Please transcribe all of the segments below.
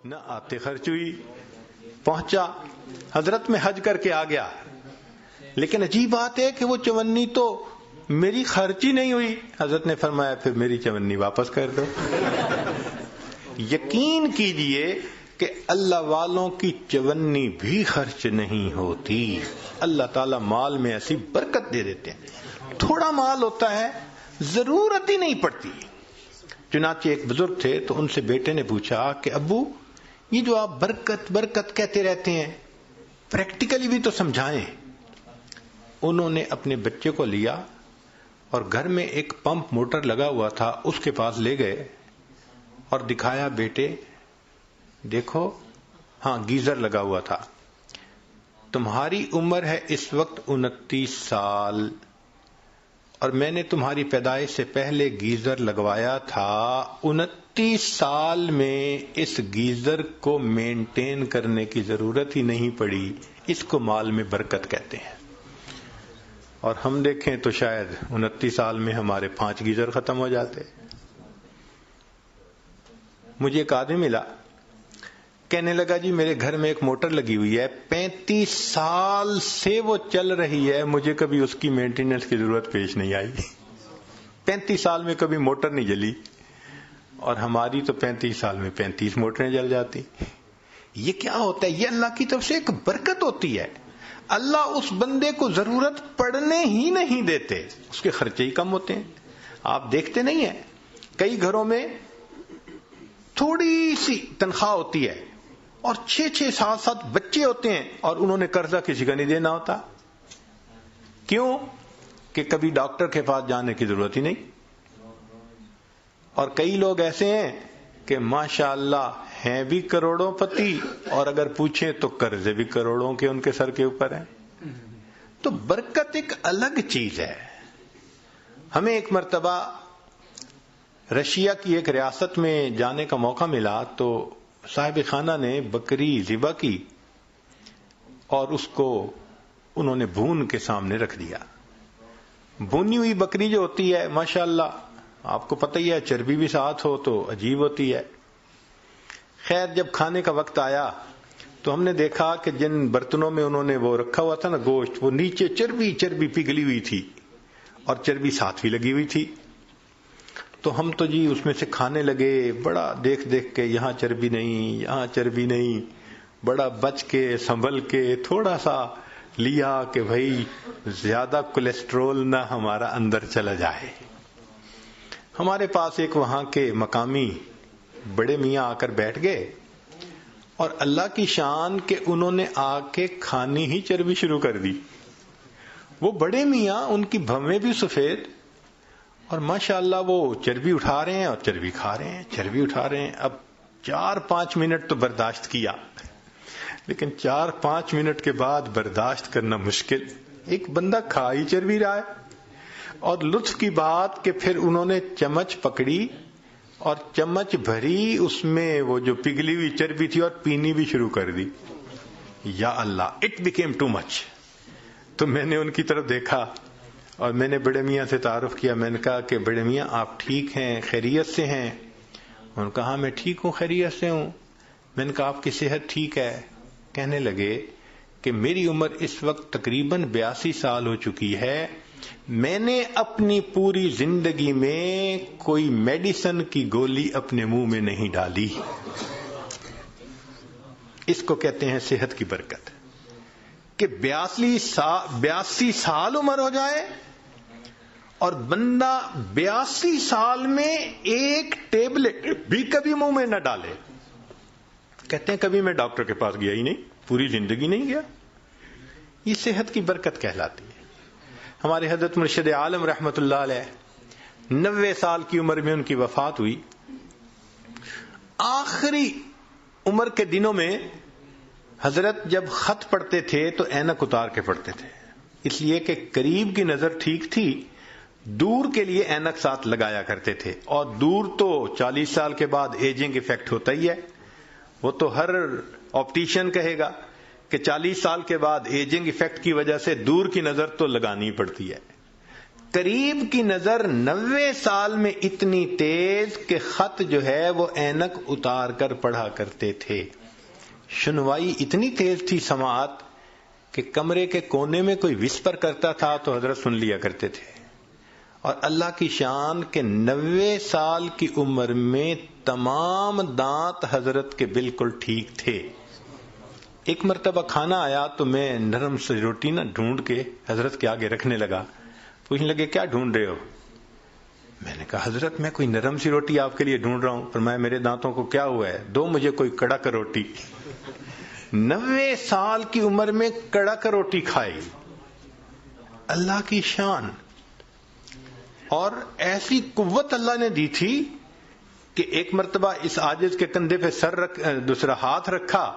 نہ آتے خرچ ہوئی، پہنچا حضرت میں حج کر کے آ گیا، لیکن عجیب بات ہے کہ وہ چونی تو میری خرچ ہی نہیں ہوئی۔ حضرت نے فرمایا پھر میری چونی واپس کر دو۔ یقین کیجئے کہ اللہ والوں کی چونی بھی خرچ نہیں ہوتی۔ اللہ تعالیٰ مال میں ایسی برکت دے دیتے ہیں، تھوڑا مال ہوتا ہے ضرورت ہی نہیں پڑتی۔ چنانچہ ایک بزرگ تھے تو ان سے بیٹے نے پوچھا کہ ابو یہ جو آپ برکت برکت کہتے رہتے ہیں پریکٹیکلی بھی تو سمجھائیں۔ انہوں نے اپنے بچے کو لیا اور گھر میں ایک پمپ موٹر لگا ہوا تھا، اس کے پاس لے گئے اور دکھایا، بیٹے دیکھو، ہاں گیزر لگا ہوا تھا، تمہاری عمر ہے اس وقت 29 سال اور میں نے تمہاری پیدائش سے پہلے گیزر لگوایا تھا، 29 سال میں اس گیزر کو مینٹین کرنے کی ضرورت ہی نہیں پڑی، اس کو مال میں برکت کہتے ہیں۔ اور ہم دیکھیں تو شاید 29 سال میں ہمارے 5 گیزر ختم ہو جاتے۔ مجھے ایک آدمی ملا، کہنے لگا جی میرے گھر میں ایک موٹر لگی ہوئی ہے، 35 سال سے وہ چل رہی ہے، مجھے کبھی اس کی مینٹیننس کی ضرورت پیش نہیں آئی۔ 35 سال میں کبھی موٹر نہیں جلی، اور ہماری تو 35 سال میں 35 موٹریں جل جاتی۔ یہ کیا ہوتا ہے؟ یہ اللہ کی طرف سے ایک برکت ہوتی ہے۔ اللہ اس بندے کو ضرورت پڑنے ہی نہیں دیتے، اس کے خرچے ہی کم ہوتے ہیں۔ آپ دیکھتے نہیں ہیں کئی گھروں میں تھوڑی سی تنخواہ ہوتی ہے اور 6-6 7 بچے ہوتے ہیں اور انہوں نے قرضہ کسی کا نہیں دینا ہوتا۔ کیوں؟ کہ کبھی ڈاکٹر کے پاس جانے کی ضرورت ہی نہیں۔ اور کئی لوگ ایسے ہیں کہ ماشاءاللہ ہیں بھی کروڑوں پتی اور اگر پوچھیں تو قرضے بھی کروڑوں کے ان کے سر کے اوپر ہیں۔ تو برکت ایک الگ چیز ہے۔ ہمیں ایک مرتبہ رشیا کی ایک ریاست میں جانے کا موقع ملا تو صاحب خانہ نے بکری ذبح کی اور اس کو انہوں نے بھون کے سامنے رکھ دیا۔ بھونی ہوئی بکری جو ہوتی ہے ماشاءاللہ آپ کو پتہ ہی ہے، چربی بھی ساتھ ہو تو عجیب ہوتی ہے۔ خیر جب کھانے کا وقت آیا تو ہم نے دیکھا کہ جن برتنوں میں انہوں نے وہ رکھا ہوا تھا نا گوشت، وہ نیچے چربی پگھلی ہوئی تھی اور چربی ساتھ بھی لگی ہوئی تھی۔ تو ہم تو جی اس میں سے کھانے لگے، بڑا دیکھ کے یہاں چربی نہیں یہاں چربی نہیں، بڑا بچ کے سنبھل کے تھوڑا سا لیا کہ بھائی زیادہ کولیسٹرول نہ ہمارا اندر چلا جائے۔ ہمارے پاس ایک وہاں کے مقامی بڑے میاں آ کر بیٹھ گئے اور اللہ کی شان کہ انہوں نے آ کے کھانی ہی چربی شروع کر دی۔ وہ بڑے میاں، ان کی بھویں بھی سفید اور ماشاءاللہ وہ چربی اٹھا رہے ہیں اور چربی کھا رہے ہیں، چربی اٹھا رہے ہیں۔ اب 4-5 منٹ تو برداشت کیا، لیکن 4-5 منٹ کے بعد برداشت کرنا مشکل۔ ایک بندہ کھا ہی چربی رہا ہے، اور لطف کی بات کہ پھر انہوں نے چمچ پکڑی اور چمچ بھری اس میں وہ جو پگھلی ہوئی چربی تھی اور پینی بھی شروع کر دی۔ یا اللہ، اٹ بیکیم ٹو مچ۔ تو میں نے ان کی طرف دیکھا اور میں نے بڑے میاں سے تعارف کیا۔ میں نے کہا کہ بڑے میاں آپ ٹھیک ہیں، خیریت سے ہیں؟ انہوں نے کہا ہاں میں ٹھیک ہوں، خیریت سے ہوں۔ میں نے کہا آپ کی صحت ٹھیک ہے؟ کہنے لگے کہ میری عمر اس وقت تقریباً 82 سال ہو چکی ہے، میں نے اپنی پوری زندگی میں کوئی میڈیسن کی گولی اپنے منہ میں نہیں ڈالی۔ اس کو کہتے ہیں صحت کی برکت، کہ 82 سال عمر ہو جائے اور بندہ 82 سال میں ایک ٹیبلٹ بھی کبھی منہ میں نہ ڈالے۔ کہتے ہیں کبھی میں ڈاکٹر کے پاس گیا ہی نہیں، پوری زندگی نہیں گیا۔ یہ صحت کی برکت کہلاتی ہے۔ ہمارے حضرت مرشد عالم رحمت اللہ علیہ 90 سال کی عمر میں ان کی وفات ہوئی۔ آخری عمر کے دنوں میں حضرت جب خط پڑھتے تھے تو اینک اتار کے پڑھتے تھے، اس لیے کہ قریب کی نظر ٹھیک تھی، دور کے لیے اینک ساتھ لگایا کرتے تھے، اور دور تو 40 سال کے بعد ایجنگ ایفیکٹ ہوتا ہی ہے۔ وہ تو ہر آپٹیشین کہے گا کہ 40 سال کے بعد ایجنگ ایفیکٹ کی وجہ سے دور کی نظر تو لگانی پڑتی ہے۔ قریب کی نظر 90 سال میں اتنی تیز کہ خط جو ہے وہ اینک اتار کر پڑھا کرتے تھے. سنوائی اتنی تیز تھی سماعت کہ کمرے کے کونے میں کوئی وسپر کرتا تھا تو حضرت سن لیا کرتے تھے. اور اللہ کی شان کہ 90 سال کی عمر میں تمام دانت حضرت کے بالکل ٹھیک تھے. ایک مرتبہ کھانا آیا تو میں نرم سی روٹی ڈھونڈ کے حضرت کے آگے رکھنے لگا. پوچھنے لگے کیا ڈھونڈ رہے ہو؟ میں نے کہا حضرت میں کوئی نرم سی روٹی آپ کے لیے ڈھونڈ رہا ہوں. فرمایا میرے دانتوں کو کیا ہوا ہے؟ دو مجھے کوئی کڑک روٹی. 90 سال کی عمر میں کڑک روٹی کھائی. اللہ کی شان. اور ایسی قوت اللہ نے دی تھی کہ ایک مرتبہ اس عاجز کے کندھے پہ دوسرا ہاتھ رکھا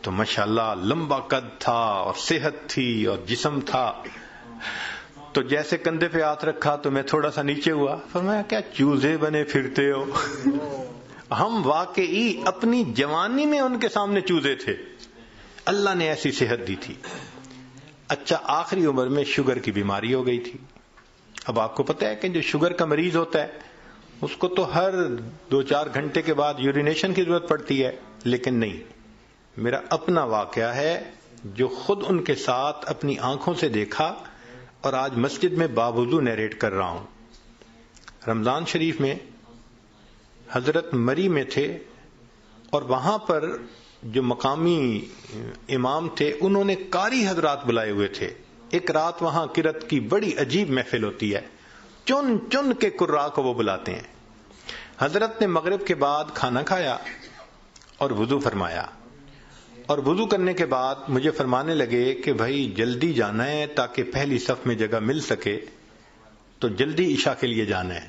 تو ماشاءاللہ لمبا قد تھا اور صحت تھی اور جسم تھا. تو جیسے کندھے پہ ہاتھ رکھا تو میں تھوڑا سا نیچے ہوا. فرمایا کیا چوزے بنے پھرتے ہو؟ ہم واقعی اپنی جوانی میں ان کے سامنے چوزے تھے. اللہ نے ایسی صحت دی تھی. اچھا آخری عمر میں شوگر کی بیماری ہو گئی تھی. اب آپ کو پتہ ہے کہ جو شوگر کا مریض ہوتا ہے اس کو تو ہر 2-4 گھنٹے کے بعد یورینیشن کی ضرورت پڑتی ہے. لیکن نہیں، میرا اپنا واقعہ ہے جو خود ان کے ساتھ اپنی آنکھوں سے دیکھا اور آج مسجد میں باوضو نیریٹ کر رہا ہوں. رمضان شریف میں حضرت مری میں تھے اور وہاں پر جو مقامی امام تھے انہوں نے قاری حضرات بلائے ہوئے تھے. ایک رات وہاں قرات کی بڑی عجیب محفل ہوتی ہے. چن چن کے قراء کو وہ بلاتے ہیں. حضرت نے مغرب کے بعد کھانا کھایا اور وضو فرمایا. اور وضو کرنے کے بعد مجھے فرمانے لگے کہ بھائی جلدی جانا ہے تاکہ پہلی صف میں جگہ مل سکے، تو جلدی عشاء کے لیے جانا ہے.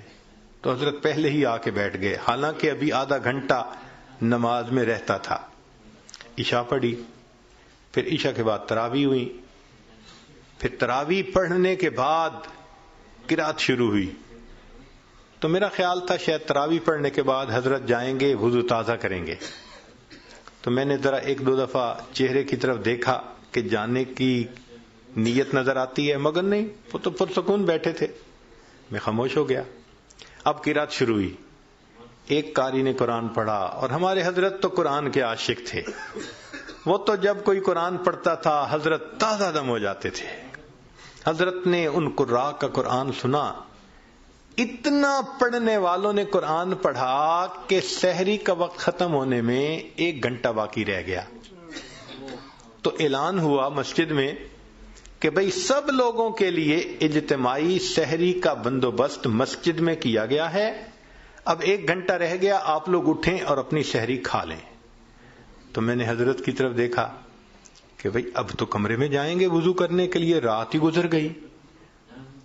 تو حضرت پہلے ہی آ کے بیٹھ گئے، حالانکہ ابھی آدھا گھنٹہ نماز میں رہتا تھا. عشاء پڑھی، پھر عشاء کے بعد تراویح ہوئی، پھر تراویح پڑھنے کے بعد قرات شروع ہوئی. تو میرا خیال تھا شاید تراویح پڑھنے کے بعد حضرت جائیں گے وضو تازہ کریں گے. تو میں نے ذرا 1-2 دفعہ چہرے کی طرف دیکھا کہ جانے کی نیت نظر آتی ہے، مگر نہیں، وہ تو پرسکون بیٹھے تھے. میں خاموش ہو گیا. اب قرات شروع ہوئی. ایک قاری نے قرآن پڑھا اور ہمارے حضرت تو قرآن کے عاشق تھے. وہ تو جب کوئی قرآن پڑھتا تھا حضرت تازہ دم ہو جاتے تھے. حضرت نے ان قراء کا قرآن سنا. اتنا پڑھنے والوں نے قرآن پڑھا کہ سحری کا وقت ختم ہونے میں 1 گھنٹہ باقی رہ گیا. تو اعلان ہوا مسجد میں کہ بھئی سب لوگوں کے لیے اجتماعی سحری کا بندوبست مسجد میں کیا گیا ہے. اب 1 گھنٹہ رہ گیا، آپ لوگ اٹھیں اور اپنی سحری کھا لیں. تو میں نے حضرت کی طرف دیکھا کہ بھئی اب تو کمرے میں جائیں گے وضو کرنے کے لیے، رات ہی گزر گئی.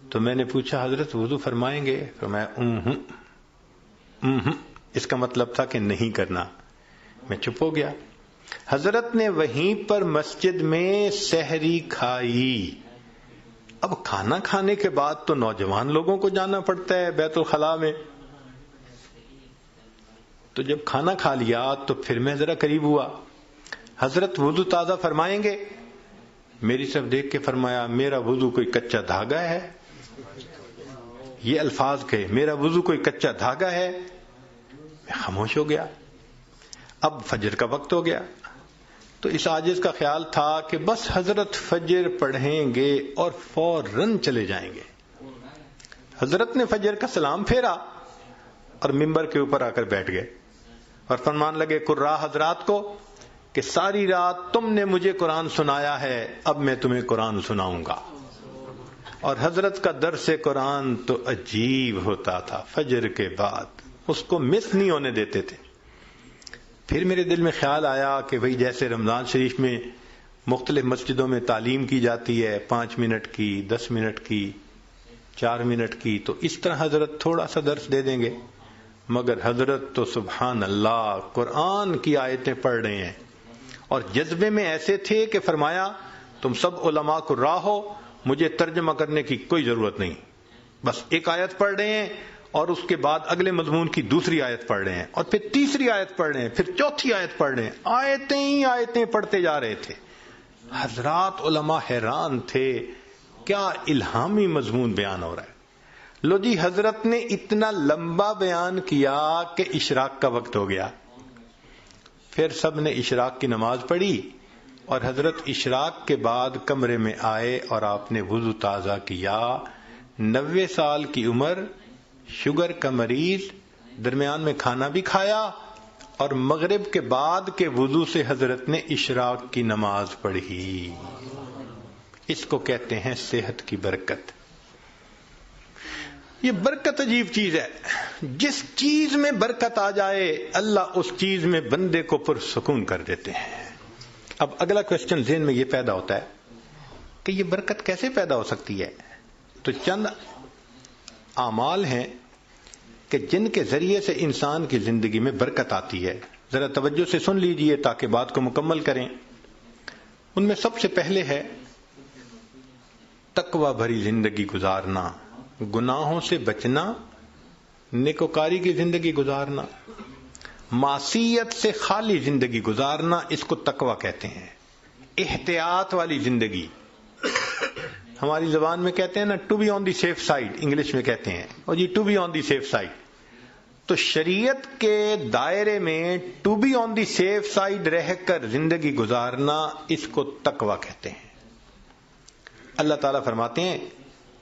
تو میں نے پوچھا حضرت وضو فرمائیں گے؟ فرمایا اس کا مطلب تھا کہ نہیں کرنا. میں چپ ہو گیا. حضرت نے وہیں پر مسجد میں سحری کھائی. اب کھانا کھانے کے بعد تو نوجوان لوگوں کو جانا پڑتا ہے بیت الخلاء میں. تو جب کھانا کھا لیا تو پھر میں ذرا قریب ہوا. حضرت وضو تازہ فرمائیں گے؟ میری طرف دیکھ کے فرمایا میرا وضو کوئی کچا دھاگا ہے. یہ الفاظ کہے میرا وضو کوئی کچا دھاگا ہے. میں خاموش ہو گیا. اب فجر کا وقت ہو گیا تو اس عاجز کا خیال تھا کہ بس حضرت فجر پڑھیں گے اور فوراً چلے جائیں گے. حضرت نے فجر کا سلام پھیرا اور ممبر کے اوپر آ کر بیٹھ گئے اور فرمان لگے قراء حضرات کو کہ ساری رات تم نے مجھے قرآن سنایا ہے، اب میں تمہیں قرآن سناؤں گا. اور حضرت کا درس قرآن تو عجیب ہوتا تھا. فجر کے بعد اس کو مس نہیں ہونے دیتے تھے. پھر میرے دل میں خیال آیا کہ بھئی جیسے رمضان شریف میں مختلف مسجدوں میں تعلیم کی جاتی ہے 5 منٹ کی، 10 منٹ کی، 4 منٹ کی، تو اس طرح حضرت تھوڑا سا درس دے دیں گے. مگر حضرت تو سبحان اللہ قرآن کی آیتیں پڑھ رہے ہیں اور جذبے میں ایسے تھے کہ فرمایا تم سب علماء قراء ہو، مجھے ترجمہ کرنے کی کوئی ضرورت نہیں. بس ایک آیت پڑھ رہے ہیں اور اس کے بعد اگلے مضمون کی دوسری آیت پڑھ رہے ہیں اور پھر تیسری آیت پڑھ رہے ہیں، پھر چوتھی آیت پڑھ رہے ہیں. آیتیں ہی آیتیں پڑھتے جا رہے تھے. حضرات علماء حیران تھے کیا الہامی مضمون بیان ہو رہا ہے. لو جی حضرت نے اتنا لمبا بیان کیا کہ اشراق کا وقت ہو گیا، پھر سب نے اشراق کی نماز پڑھی اور حضرت اشراق کے بعد کمرے میں آئے اور آپ نے وضو تازہ کیا. 90 سال کی عمر، شوگر کا مریض، درمیان میں کھانا بھی کھایا اور مغرب کے بعد کے وضو سے حضرت نے اشراق کی نماز پڑھی. اس کو کہتے ہیں صحت کی برکت. یہ برکت عجیب چیز ہے. جس چیز میں برکت آ جائے اللہ اس چیز میں بندے کو پرسکون کر دیتے ہیں. اب اگلا کوشچن ذہن میں یہ پیدا ہوتا ہے کہ یہ برکت کیسے پیدا ہو سکتی ہے؟ تو چند اعمال ہیں کہ جن کے ذریعے سے انسان کی زندگی میں برکت آتی ہے. ذرا توجہ سے سن لیجئے تاکہ بات کو مکمل کریں. ان میں سب سے پہلے ہے تقوی بھری زندگی گزارنا، گناہوں سے بچنا، نیکوکاری کی زندگی گزارنا، معصیت سے خالی زندگی گزارنا. اس کو تقوی کہتے ہیں. احتیاط والی زندگی، ہماری زبان میں کہتے ہیں نا to be on the safe side, English میں کہتے ہیں اور جی to be on the safe side. تو شریعت کے دائرے میں to be on the safe side رہ کر زندگی گزارنا، اس کو تقوی کہتے ہیں. اللہ تعالیٰ فرماتے ہیں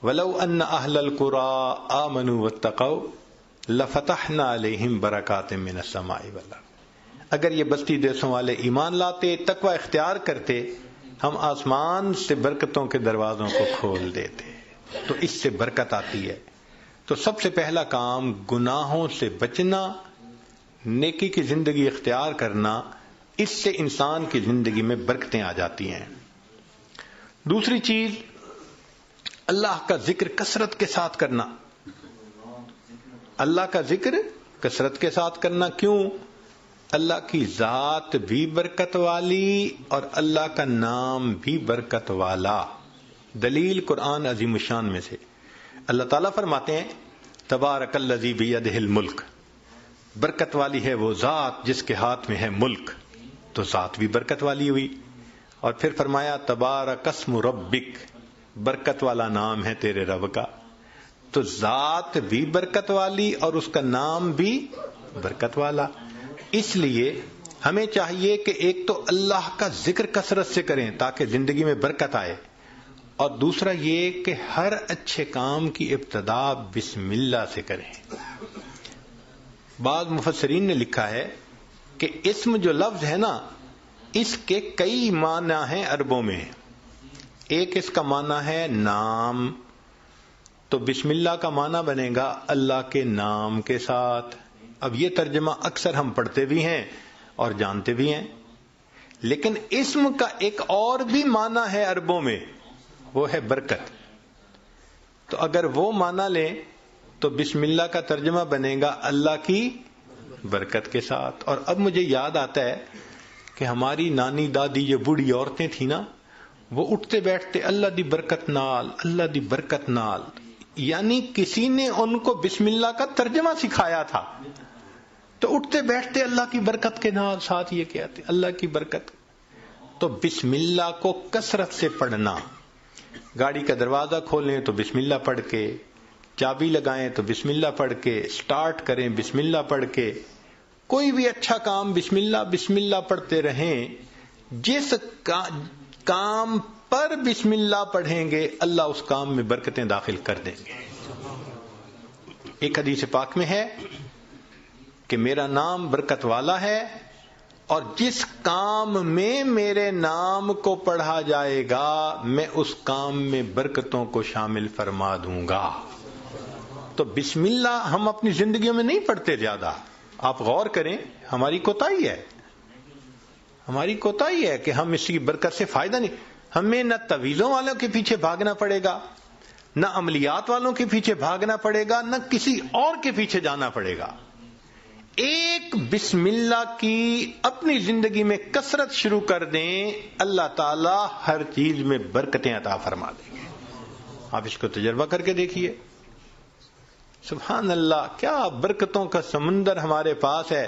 وَلَوْ أَنَّ أَهْلَ الْقُرَىٰ آمَنُوا وَاتَّقَوْا لَفَتَحْنَا عَلَيْهِمْ بَرَكَاتٍ مِّنَ السَّمَاءِ وَالْأَرْضِ. اگر یہ بستی دیسوں والے ایمان لاتے، تقوی اختیار کرتے، ہم آسمان سے برکتوں کے دروازوں کو کھول دیتے. تو اس سے برکت آتی ہے. تو سب سے پہلا کام گناہوں سے بچنا، نیکی کی زندگی اختیار کرنا، اس سے انسان کی زندگی میں برکتیں آ جاتی ہیں. دوسری چیز اللہ کا ذکر کثرت کے ساتھ کرنا. اللہ کا ذکر کثرت کے ساتھ کرنا. کیوں؟ اللہ کی ذات بھی برکت والی اور اللہ کا نام بھی برکت والا. دلیل قرآن عظیم الشان میں سے اللہ تعالیٰ فرماتے ہیں تبارک الذی بیدہ الملک، برکت والی ہے وہ ذات جس کے ہاتھ میں ہے ملک. تو ذات بھی برکت والی ہوئی. اور پھر فرمایا تبارک اسم ربک، برکت والا نام ہے تیرے رب کا. تو ذات بھی برکت والی اور اس کا نام بھی برکت والا. اس لیے ہمیں چاہیے کہ ایک تو اللہ کا ذکر کثرت سے کریں تاکہ زندگی میں برکت آئے، اور دوسرا یہ کہ ہر اچھے کام کی ابتدا بسم اللہ سے کریں. بعض مفسرین نے لکھا ہے کہ اسم جو لفظ ہے نا، اس کے کئی معنی ہیں عربوں میں. ایک اس کا معنی ہے نام، تو بسم اللہ کا معنی بنے گا اللہ کے نام کے ساتھ. اب یہ ترجمہ اکثر ہم پڑھتے بھی ہیں اور جانتے بھی ہیں. لیکن اسم کا ایک اور بھی معنی ہے عربوں میں، وہ ہے برکت. تو اگر وہ معنی لیں تو بسم اللہ کا ترجمہ بنے گا اللہ کی برکت کے ساتھ. اور اب مجھے یاد آتا ہے کہ ہماری نانی دادی یہ بوڑھی عورتیں تھیں نا، وہ اٹھتے بیٹھتے اللہ دی برکت نال، اللہ دی برکت نال، یعنی کسی نے ان کو بسم اللہ کا ترجمہ سکھایا تھا. تو اٹھتے بیٹھتے اللہ کی برکت کے نال، ساتھ یہ کہتے اللہ کی برکت. تو بسم اللہ کو کثرت سے پڑھنا. گاڑی کا دروازہ کھولیں تو بسم اللہ پڑھ کے، چابی لگائیں تو بسم اللہ پڑھ کے، سٹارٹ کریں بسم اللہ پڑھ کے. کوئی بھی اچھا کام بسم اللہ پڑھتے رہیں. جس کام پر بسم اللہ پڑھیں گے اللہ اس کام میں برکتیں داخل کر دیں گے. ایک حدیث پاک میں ہے کہ میرا نام برکت والا ہے اور جس کام میں میرے نام کو پڑھا جائے گا میں اس کام میں برکتوں کو شامل فرما دوں گا. تو بسم اللہ ہم اپنی زندگیوں میں نہیں پڑھتے زیادہ. آپ غور کریں، ہماری کوتاہی ہے. ہماری کوتاہی ہے کہ ہم اس کی برکت سے فائدہ نہیں. ہمیں نہ تعویذوں والوں کے پیچھے بھاگنا پڑے گا، نہ عملیات والوں کے پیچھے بھاگنا پڑے گا، نہ کسی اور کے پیچھے جانا پڑے گا. ایک بسم اللہ کی اپنی زندگی میں کثرت شروع کر دیں، اللہ تعالی ہر چیز میں برکتیں عطا فرما دیں گے. آپ اس کو تجربہ کر کے دیکھیے. سبحان اللہ، کیا برکتوں کا سمندر ہمارے پاس ہے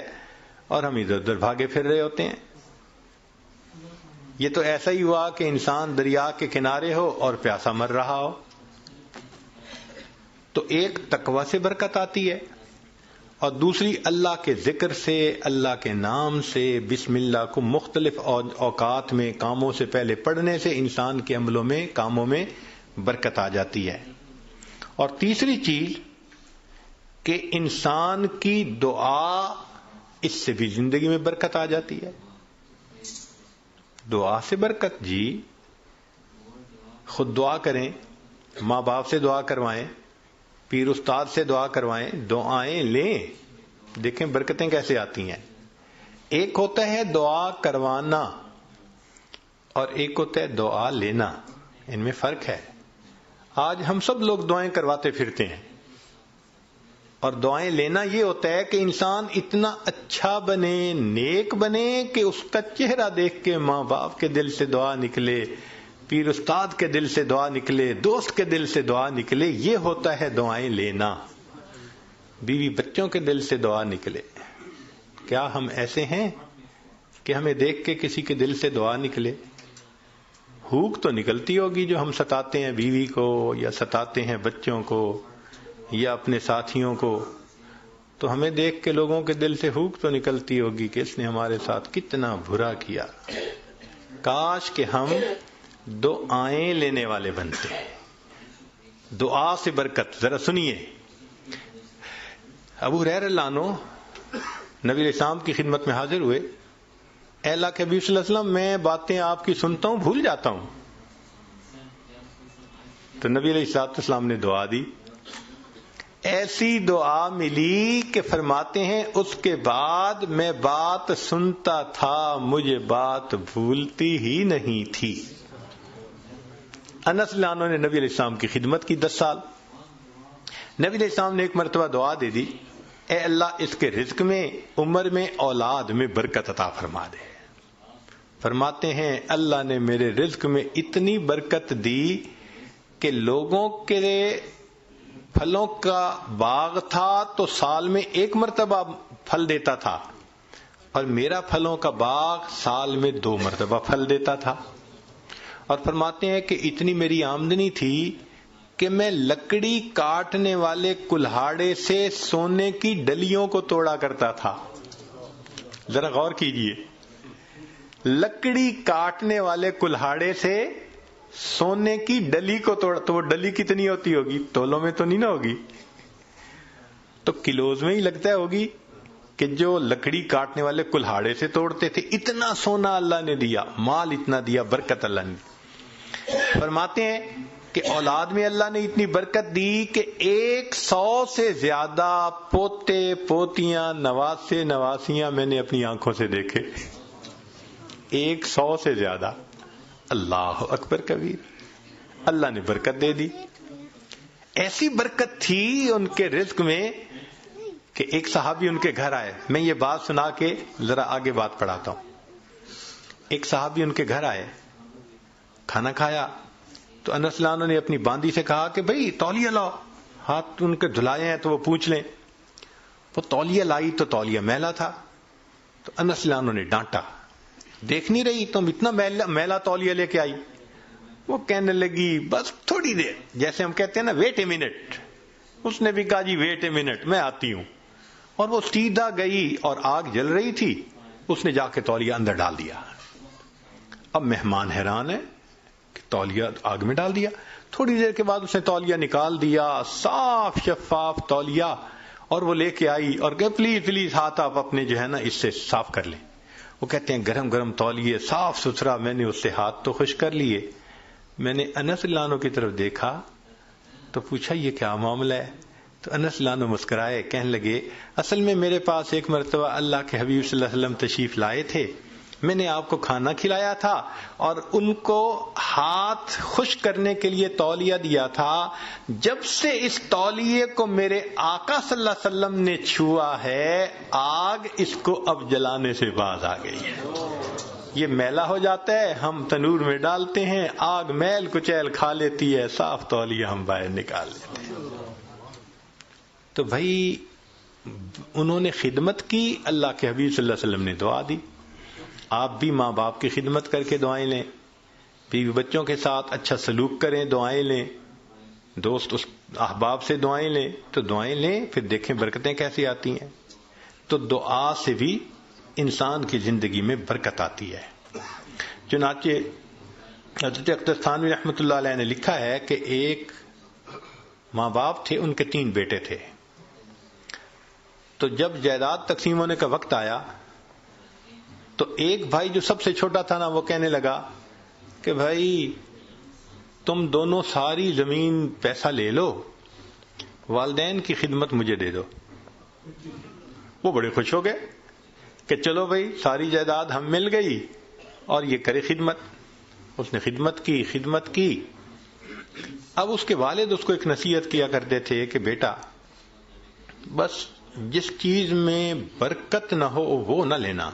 اور ہم ادھر ادھر بھاگے پھر رہے ہوتے ہیں. یہ تو ایسا ہی ہوا کہ انسان دریا کے کنارے ہو اور پیاسا مر رہا ہو. تو ایک تقوی سے برکت آتی ہے، اور دوسری اللہ کے ذکر سے، اللہ کے نام سے، بسم اللہ کو مختلف اوقات میں کاموں سے پہلے پڑھنے سے انسان کے عملوں میں، کاموں میں برکت آ جاتی ہے۔ اور تیسری چیز کہ انسان کی دعا، اس سے بھی زندگی میں برکت آ جاتی ہے۔ دعا سے برکت، جی خود دعا کریں، ماں باپ سے دعا کروائیں، پیر استاد سے دعا کروائیں، دعائیں لیں، دیکھیں برکتیں کیسے آتی ہیں۔ ایک ہوتا ہے دعا کروانا اور ایک ہوتا ہے دعا لینا، ان میں فرق ہے۔ آج ہم سب لوگ دعائیں کرواتے پھرتے ہیں، اور دعائیں لینا یہ ہوتا ہے کہ انسان اتنا اچھا بنے، نیک بنے کہ اس کا چہرہ دیکھ کے ماں باپ کے دل سے دعا نکلے، پیر استاد کے دل سے دعا نکلے، دوست کے دل سے دعا نکلے، یہ ہوتا ہے دعائیں لینا۔ بیوی بچوں کے دل سے دعا نکلے۔ کیا ہم ایسے ہیں کہ ہمیں دیکھ کے کسی کے دل سے دعا نکلے؟ ہوک تو نکلتی ہوگی جو ہم ستاتے ہیں بیوی کو، یا ستاتے ہیں بچوں کو، یا اپنے ساتھیوں کو، تو ہمیں دیکھ کے لوگوں کے دل سے ہوک تو نکلتی ہوگی کہ اس نے ہمارے ساتھ کتنا برا کیا۔ کاش کہ ہم دعائیں لینے والے بنتے ہیں۔ دعا سے برکت، ذرا سنیے۔ ابو ہریرہ رضی اللہ عنہ نبی علیہ السلام کی خدمت میں حاضر ہوئے۔ اے اللہ کے حبیب صلی اللہ علیہ وسلم، میں باتیں آپ کی سنتا ہوں، بھول جاتا ہوں۔ تو نبی علیہ السلام نے دعا دی، ایسی دعا ملی کہ فرماتے ہیں اس کے بعد میں بات سنتا تھا، مجھے بات بھولتی ہی نہیں تھی۔ انس رضی اللہ عنہ نے نبی علیہ السلام کی خدمت کی 10 سال۔ نبی علیہ السلام نے ایک مرتبہ دعا دے دی، اے اللہ اس کے رزق میں، عمر میں، اولاد میں برکت عطا فرما دے۔ فرماتے ہیں اللہ نے میرے رزق میں اتنی برکت دی کہ لوگوں کے پھلوں کا باغ تھا تو سال میں ایک مرتبہ پھل دیتا تھا، اور میرا پھلوں کا باغ سال میں 2 مرتبہ پھل دیتا تھا۔ اور فرماتے ہیں کہ اتنی میری آمدنی تھی کہ میں لکڑی کاٹنے والے کلہاڑے سے سونے کی ڈلیوں کو توڑا کرتا تھا۔ ذرا غور کیجئے، لکڑی کاٹنے والے کلہاڑے سے سونے کی ڈلی کو توڑا، تو وہ ڈلی کتنی ہوتی ہوگی؟ تولوں میں تو نہیں نہ ہوگی، تو کلوز میں ہی لگتا ہوگی کہ جو لکڑی کاٹنے والے کلہاڑے سے توڑتے تھے۔ اتنا سونا اللہ نے دیا، مال اتنا دیا، برکت اللہ نے۔ فرماتے ہیں کہ اولاد میں اللہ نے اتنی برکت دی کہ 100 سے زیادہ پوتے پوتیاں، نواسے نواسیاں میں نے اپنی آنکھوں سے دیکھے۔ 100 سے زیادہ۔ اللہ اکبر کبیر، اللہ نے برکت دے دی۔ ایسی برکت تھی ان کے رزق میں کہ ایک صحابی ان کے گھر آئے۔ میں یہ بات سنا کے ذرا آگے بات پڑھاتا ہوں۔ ایک صحابی ان کے گھر آئے، کھانا کھایا تو انس رضی اللہ عنہ نے اپنی باندی سے کہا کہ بھئی تولیہ لاؤ، ہاتھ ان کے دھلائے ہیں تو وہ پوچھ لیں۔ وہ تولیہ لائی تو تولیہ میلا تھا، تو انس رضی اللہ عنہ نے ڈانٹا، دیکھ نہیں رہی تم اتنا میلا تولیہ لے کے آئی؟ وہ کہنے لگی بس تھوڑی دیر، جیسے ہم کہتے ہیں نا ویٹ اے منٹ۔ اس نے بھی کہا جی ویٹ اے منٹ، میں آتی ہوں۔ اور وہ سیدھا گئی، اور آگ جل رہی تھی، اس نے جا کے تولیہ اندر ڈال دیا۔ اب مہمان حیران ہے کہ تولیہ آگ میں ڈال دیا۔ تھوڑی دیر کے بعد اس نے تولیہ نکال دیا، صاف شفاف تولیہ، اور وہ لے کے آئی اور کہ پلیز پلیز ہاتھ آپ اپنے جو ہے نا اس سے صاف کر لیں۔ وہ کہتے ہیں گرم گرم تولیے، صاف ستھرا، میں نے اس سے ہاتھ تو خشک کر لیے۔ میں نے انس رضی اللہ عنہ کی طرف دیکھا تو پوچھا یہ کیا معاملہ ہے؟ تو انس رضی اللہ عنہ مسکرائے، کہنے لگے اصل میں میرے پاس ایک مرتبہ اللہ کے حبیب صلی اللہ علیہ وسلم تشریف لائے تھے، میں نے آپ کو کھانا کھلایا تھا اور ان کو ہاتھ خشک کرنے کے لیے تولیہ دیا تھا۔ جب سے اس تولیے کو میرے آقا صلی اللہ علیہ وسلم نے چھوا ہے، آگ اس کو اب جلانے سے باز آ گئی ہے۔ یہ میلا ہو جاتا ہے، ہم تنور میں ڈالتے ہیں، آگ میل کچیل کھا لیتی ہے، صاف تولیہ ہم باہر نکال لیتے ہیں۔ تو بھائی انہوں نے خدمت کی، اللہ کے حبیب صلی اللہ علیہ وسلم نے دعا دی۔ آپ بھی ماں باپ کی خدمت کر کے دعائیں لیں، بیوی بچوں کے ساتھ اچھا سلوک کریں، دعائیں لیں، دوست اس احباب سے دعائیں لیں تو دعائیں لیں، پھر دیکھیں برکتیں کیسی آتی ہیں. تو دعا سے بھی انسان کی زندگی میں برکت آتی ہے. چنانچہ حضرت اختر تھانوی رحمۃ اللہ علیہ نے لکھا ہے کہ ایک ماں باپ تھے، ان کے 3 بیٹے تھے. تو جب جائیداد تقسیم ہونے کا وقت آیا تو ایک بھائی جو سب سے چھوٹا تھا نا، وہ کہنے لگا کہ بھائی تم دونوں ساری زمین پیسہ لے لو، والدین کی خدمت مجھے دے دو. وہ بڑے خوش ہو گئے کہ چلو بھائی ساری جائیداد ہم مل گئی اور یہ کرے خدمت. اس نے خدمت کی. اب اس کے والد اس کو ایک نصیحت کیا کرتے تھے کہ بیٹا بس جس چیز میں برکت نہ ہو وہ نہ لینا،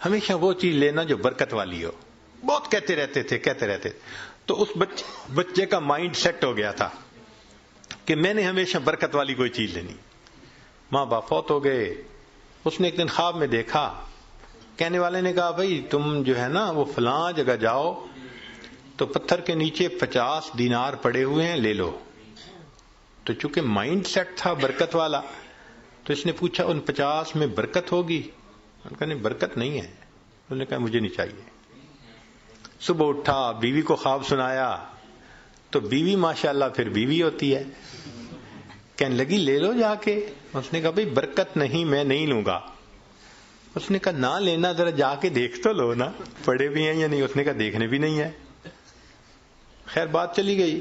ہمیشہ وہ چیز لینا جو برکت والی ہو. بہت کہتے رہتے. تو اس بچے کا مائنڈ سیٹ ہو گیا تھا کہ میں نے ہمیشہ برکت والی کوئی چیز لینی. ماں باپ فوت ہو گئے. اس نے ایک دن خواب میں دیکھا، کہنے والے نے کہا بھائی تم جو ہے نا وہ فلاں جگہ جاؤ تو پتھر کے نیچے 50 دینار پڑے ہوئے ہیں، لے لو. تو چونکہ مائنڈ سیٹ تھا برکت والا تو اس نے پوچھا ان 50 میں برکت ہوگی؟ انہوں نے کہا نہیں برکت نہیں ہے. انہوں نے کہا مجھے نہیں چاہیے. صبح اٹھا، بیوی کو خواب سنایا تو بیوی ماشاءاللہ پھر بیوی ہوتی ہے، کہنے لگی لے لو جا کے. اس نے کہا بھئی برکت نہیں، میں نہیں لوں گا. اس نے کہا نہ لینا، ذرا جا کے دیکھ تو لو نا پڑے بھی ہیں یا نہیں. اس نے کہا دیکھنے بھی نہیں ہے. خیر بات چلی گئی.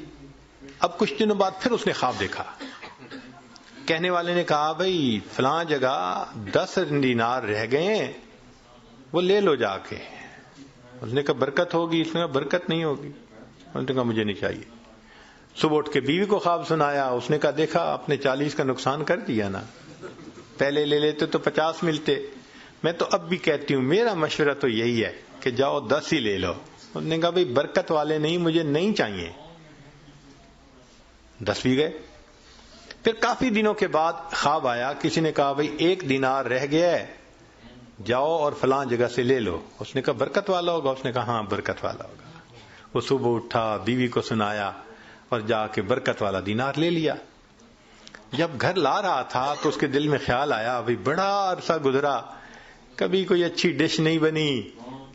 اب کچھ دنوں بعد پھر اس نے خواب دیکھا. کہنے والے نے کہا بھئی فلاں جگہ 10 دینار رہ گئے ہیں، وہ لے لو جا کے. اس نے کہا برکت ہوگی؟ اس نے کہا برکت نہیں ہوگی. اس نے کہا مجھے نہیں چاہیے. صبح اٹھ کے بیوی کو خواب سنایا. اس نے کہا دیکھا آپ نے 40 کا نقصان کر دیا نا، پہلے لے لیتے تو 50 ملتے. میں تو اب بھی کہتی ہوں میرا مشورہ تو یہی ہے کہ جاؤ 10 ہی لے لو. اس نے کہا بھئی برکت والے نہیں، مجھے نہیں چاہیے. 10 بھی گئے. پھر کافی دنوں کے بعد خواب آیا، کسی نے کہا بھئی 1 دینار رہ گیا ہے، جاؤ اور فلاں جگہ سے لے لو. اس نے کہا برکت والا ہوگا؟ اس نے کہا ہاں برکت والا ہوگا. وہ صبح اٹھا، بیوی کو سنایا اور جا کے برکت والا دینار لے لیا. جب گھر لا رہا تھا تو اس کے دل میں خیال آیا بھئی بڑا عرصہ گزرا، کبھی کوئی اچھی ڈش نہیں بنی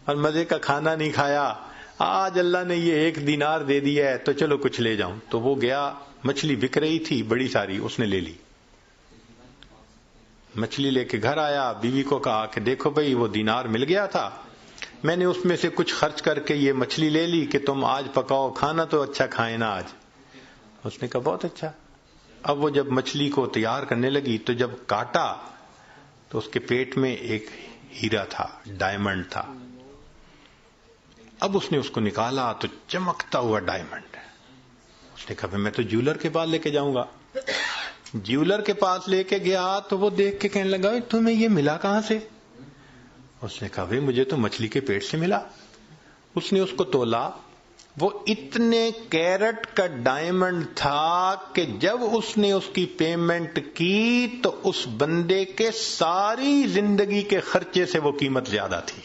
اور مزے کا کھانا نہیں کھایا، آج اللہ نے یہ 1 دینار دے دیا ہے تو چلو کچھ لے جاؤں. تو وہ گیا، مچھلی بک رہی تھی بڑی ساری، اس نے لے لی. مچھلی لے کے گھر آیا، بیوی کو کہا کہ دیکھو بھئی وہ دینار مل گیا تھا، میں نے اس میں سے کچھ خرچ کر کے یہ مچھلی لے لی کہ تم آج پکاؤ، کھانا تو اچھا کھائیں نا آج. اس نے کہا بہت اچھا. اب وہ جب مچھلی کو تیار کرنے لگی تو جب کاٹا تو اس کے پیٹ میں ایک ہیرا تھا، ڈائمنڈ تھا. اب اس نے اس کو نکالا تو چمکتا ہوا ڈائمنڈ. اس نے کہا میں تو جیولر کے پاس لے کے جاؤں گا. جیولر کے پاس لے کے گیا تو وہ دیکھ کے کہنے لگا تمہیں یہ ملا کہاں سے؟ اس نے کہا مجھے تو مچھلی کے پیٹ سے ملا. اس نے اس کو تولا، وہ اتنے کیرٹ کا ڈائمنڈ تھا کہ جب اس نے اس کی پیمنٹ کی تو اس بندے کے ساری زندگی کے خرچے سے وہ قیمت زیادہ تھی.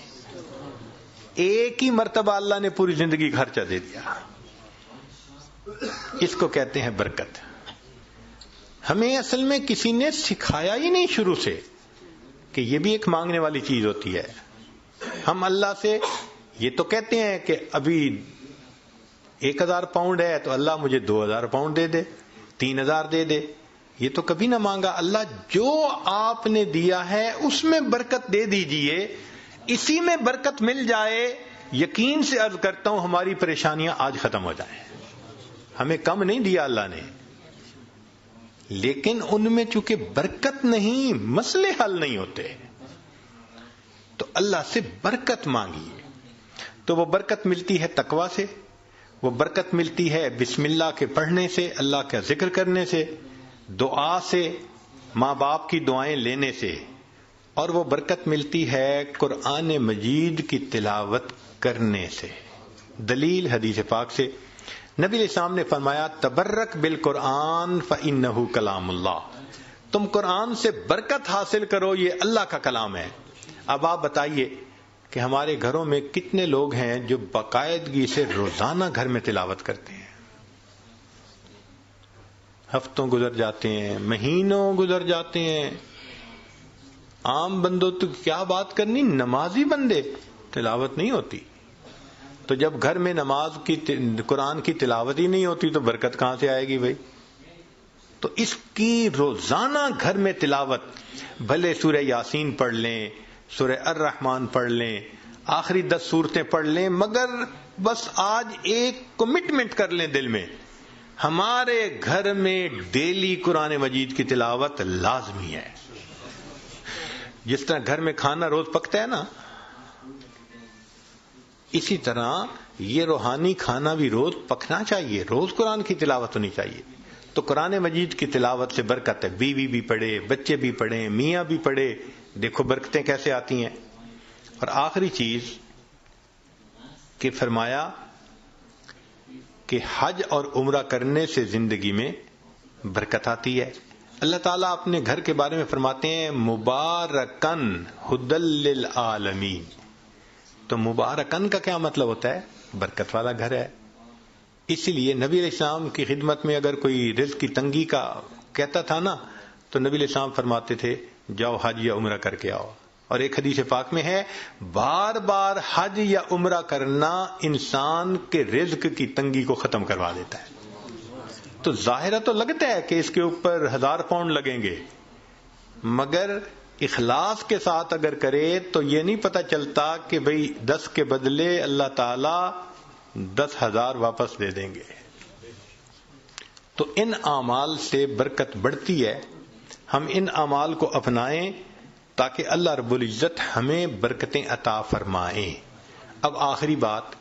ایک ہی مرتبہ اللہ نے پوری زندگی خرچہ دے دیا. اس کو کہتے ہیں برکت. ہمیں اصل میں کسی نے سکھایا ہی نہیں شروع سے کہ یہ بھی ایک مانگنے والی چیز ہوتی ہے. ہم اللہ سے یہ تو کہتے ہیں کہ ابھی 1000 پاؤنڈ ہے تو اللہ مجھے 2000 پاؤنڈ دے دے، 3000 دے دے. یہ تو کبھی نہ مانگا. اللہ جو آپ نے دیا ہے اس میں برکت دے دیجئے، اسی میں برکت مل جائے. یقین سے عرض کرتا ہوں ہماری پریشانیاں آج ختم ہو جائیں. ہمیں کم نہیں دیا اللہ نے، لیکن ان میں چونکہ برکت نہیں، مسئلے حل نہیں ہوتے. تو اللہ سے برکت مانگیے. تو وہ برکت ملتی ہے تقوی سے، وہ برکت ملتی ہے بسم اللہ کے پڑھنے سے، اللہ کا ذکر کرنے سے، دعا سے، ماں باپ کی دعائیں لینے سے، اور وہ برکت ملتی ہے قرآن مجید کی تلاوت کرنے سے. دلیل حدیث پاک سے نبی علیہ السلام نے فرمایا تبرک بالقرآن فإنہ کلام اللہ. تم قرآن سے برکت حاصل کرو، یہ اللہ کا کلام ہے. اب آپ بتائیے کہ ہمارے گھروں میں کتنے لوگ ہیں جو باقاعدگی سے روزانہ گھر میں تلاوت کرتے ہیں. ہفتوں گزر جاتے ہیں، مہینوں گزر جاتے ہیں. عام بندوں تو کیا بات کرنی، نمازی بندے تلاوت نہیں ہوتی. تو جب گھر میں نماز کی قرآن کی تلاوت ہی نہیں ہوتی تو برکت کہاں سے آئے گی بھائی؟ تو اس کی روزانہ گھر میں تلاوت، بھلے سورہ یاسین پڑھ لیں، سورہ الرحمن پڑھ لیں، آخری 10 سورتیں پڑھ لیں، مگر بس آج ایک کمٹمنٹ کر لیں دل میں، ہمارے گھر میں ڈیلی قرآن مجید کی تلاوت لازمی ہے. جس طرح گھر میں کھانا روز پکتا ہے نا، اسی طرح یہ روحانی کھانا بھی روز پکنا چاہیے، روز قرآن کی تلاوت ہونی چاہیے. تو قرآن مجید کی تلاوت سے برکت ہے. بیوی بھی پڑھے، بچے بھی پڑھیں، میاں بھی پڑھے، دیکھو برکتیں کیسے آتی ہیں. اور آخری چیز کہ فرمایا کہ حج اور عمرہ کرنے سے زندگی میں برکت آتی ہے. اللہ تعالیٰ اپنے گھر کے بارے میں فرماتے ہیں مبارکن ھدی للعالمین. تو مبارکن کا کیا مطلب ہوتا ہے؟ برکت والا گھر ہے. اسی لیے نبی علیہ السلام کی خدمت میں اگر کوئی رزق کی تنگی کا کہتا تھا نا، تو نبی علیہ السلام فرماتے تھے جاؤ حج یا عمرہ کر کے آؤ. اور ایک حدیث پاک میں ہے بار بار حج یا عمرہ کرنا انسان کے رزق کی تنگی کو ختم کروا دیتا ہے. تو ظاہرہ تو لگتا ہے کہ اس کے اوپر 1000 پاؤنڈ لگیں گے، مگر اخلاص کے ساتھ اگر کرے تو یہ نہیں پتہ چلتا کہ بھئی 10 کے بدلے اللہ تعالی 10,000 واپس دے دیں گے. تو ان اعمال سے برکت بڑھتی ہے. ہم ان اعمال کو اپنائیں تاکہ اللہ رب العزت ہمیں برکتیں عطا فرمائیں. اب آخری بات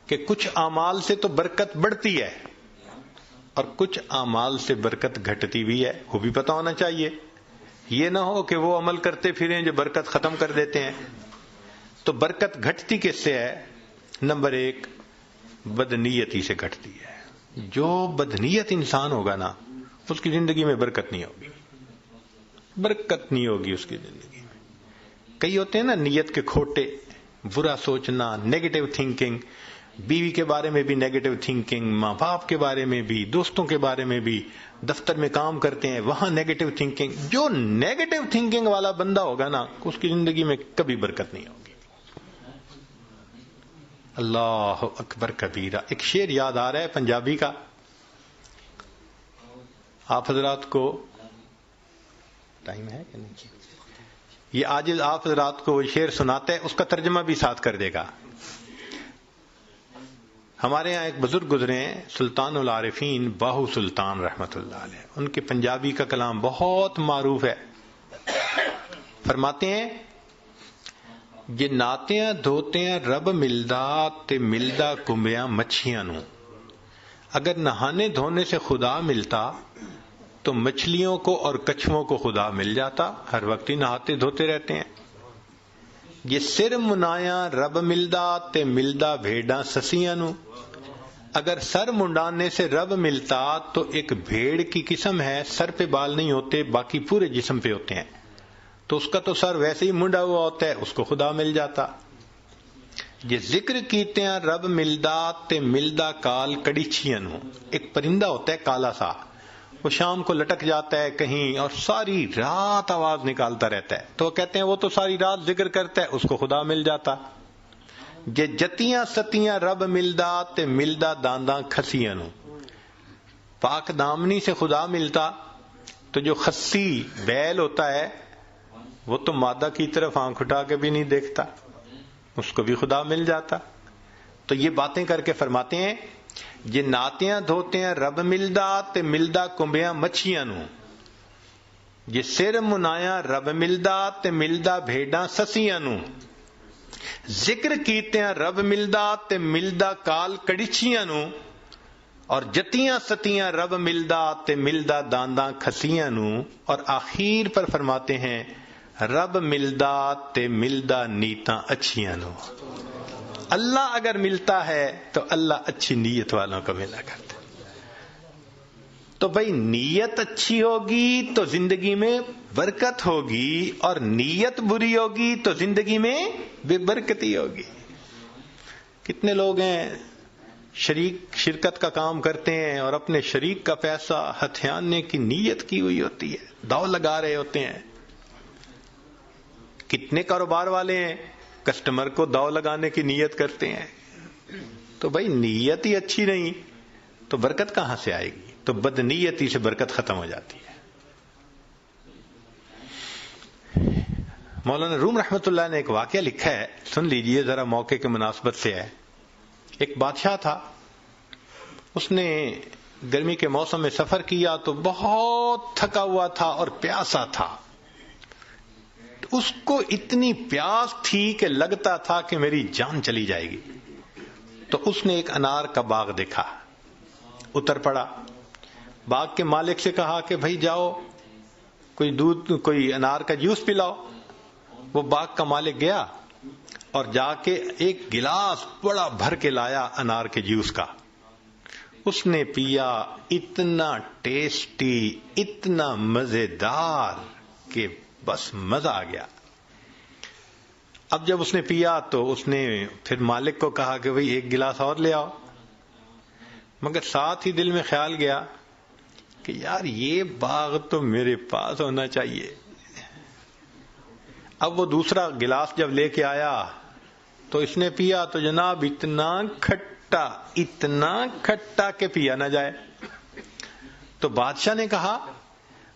کہ کچھ اعمال سے تو برکت بڑھتی ہے اور کچھ اعمال سے برکت گھٹتی بھی ہے، وہ بھی پتہ ہونا چاہیے. یہ نہ ہو کہ وہ عمل کرتے پھریں جو برکت ختم کر دیتے ہیں. تو برکت گھٹتی کس سے ہے؟ نمبر 1 بدنیتی سے گھٹتی ہے. جو بدنیت انسان ہوگا نا، اس کی زندگی میں برکت نہیں ہوگی، برکت نہیں ہوگی اس کی زندگی میں. کئی ہوتے ہیں نا نیت کے کھوٹے، برا سوچنا، نیگیٹو تھنکنگ، بیوی کے بارے میں بھی نیگیٹو تھنکنگ، ماں باپ کے بارے میں بھی، دوستوں کے بارے میں بھی، دفتر میں کام کرتے ہیں وہاں نیگیٹو تھنکنگ. جو نیگیٹو تھنکنگ والا بندہ ہوگا نا، اس کی زندگی میں کبھی برکت نہیں ہوگی. اللہ اکبر کبیرہ. ایک شعر یاد آ رہا ہے پنجابی کا، آپ حضرات کو ٹائم ہے کہ نہیں؟ یہ آج آپ حضرات کو وہ شعر سناتے ہیں، اس کا ترجمہ بھی ساتھ کر دے گا. ہمارے یہاں ایک بزرگ گزرے ہیں سلطان العارفین باہو سلطان رحمت اللہ علیہ. ان کے پنجابی کا کلام بہت معروف ہے. فرماتے ہیں جے ناتیاں دھوتیاں رب ملدا تے ملدا کمبیاں مچھیاں نو. اگر نہانے دھونے سے خدا ملتا تو مچھلیوں کو اور کچھووں کو خدا مل جاتا. ہر وقت ہی نہاتے دھوتے رہتے ہیں. یہ سر منایا رب ملدا تے ملدا بھیڑاں سسیاں نو. اگر سر منڈانے سے رب ملتا تو ایک بھیڑ کی قسم ہے، سر پہ بال نہیں ہوتے، باقی پورے جسم پہ ہوتے ہیں، تو اس کا تو سر ویسے ہی منڈا ہوا ہوتا ہے، اس کو خدا مل جاتا. یہ ذکر کیتے ہیں رب ملدا تے ملدا کال کڑیچیاں نو. ایک پرندہ ہوتا ہے کالا سا، وہ شام کو لٹک جاتا ہے کہیں اور ساری رات آواز نکالتا رہتا ہے، تو وہ کہتے ہیں وہ تو ساری رات ذکر کرتا ہے، اس کو خدا مل جاتا. جے جتیاں ستیاں رب ملدا تے ملدا دانداں کھسیاں نو. پاک دامنی سے خدا ملتا تو جو خسی بیل ہوتا ہے وہ تو مادہ کی طرف آنکھ اٹھا کے بھی نہیں دیکھتا، اس کو بھی خدا مل جاتا. تو یہ باتیں کر کے فرماتے ہیں جے ناتیاں دھوتے ہیں رب ملدا تے ملدا کمبیاں مچھیاں نو. جے سر منایا رب ملدا تے ملدا بھیڑاں سسیاں نو. ذکر کیتے ہیں رب ملدا تے ملدا کال کڑیچیاں نو. اور جتیاں ستیاں رب ملدا تے ملدا دانداں کھسیاں نو. اور آخر پر فرماتے ہیں رب ملدا تے ملدا نیتاں اچھیاں نو. اللہ اگر ملتا ہے تو اللہ اچھی نیت والوں کو ملا کرتا. تو بھائی نیت اچھی ہوگی تو زندگی میں برکت ہوگی، اور نیت بری ہوگی تو زندگی میں بے برکتی ہوگی. کتنے لوگ ہیں شرکت کا کام کرتے ہیں اور اپنے شریک کا پیسہ ہتھیانے کی نیت کی ہوئی ہوتی ہے، داؤ لگا رہے ہوتے ہیں. کتنے کاروبار والے ہیں کسٹمر کو داؤ لگانے کی نیت کرتے ہیں. تو بھائی نیت ہی اچھی نہیں تو برکت کہاں سے آئے گی؟ تو بد نیتی سے برکت ختم ہو جاتی ہے. مولانا روم رحمۃ اللہ نے ایک واقعہ لکھا ہے، سن لیجئے ذرا، موقع کی مناسبت سے ہے. ایک بادشاہ تھا، اس نے گرمی کے موسم میں سفر کیا تو بہت تھکا ہوا تھا اور پیاسا تھا. اس کو اتنی پیاس تھی کہ لگتا تھا کہ میری جان چلی جائے گی. تو اس نے ایک انار کا باغ دیکھا، اتر پڑا. باغ کے مالک سے کہا کہ بھائی جاؤ کوئی انار کا جوس پلاؤ. وہ باغ کا مالک گیا اور جا کے ایک گلاس بڑا بھر کے لایا انار کے جوس کا. اس نے پیا، اتنا ٹیسٹی، اتنا مزیدار کہ بس مزہ آ گیا. اب جب اس نے پیا تو اس نے پھر مالک کو کہا کہ بھئی ایک گلاس اور لے آؤ. مگر ساتھ ہی دل میں خیال گیا کہ یار یہ باغ تو میرے پاس ہونا چاہیے. اب وہ دوسرا گلاس جب لے کے آیا تو اس نے پیا تو جناب اتنا کھٹا کہ پیا نہ جائے. تو بادشاہ نے کہا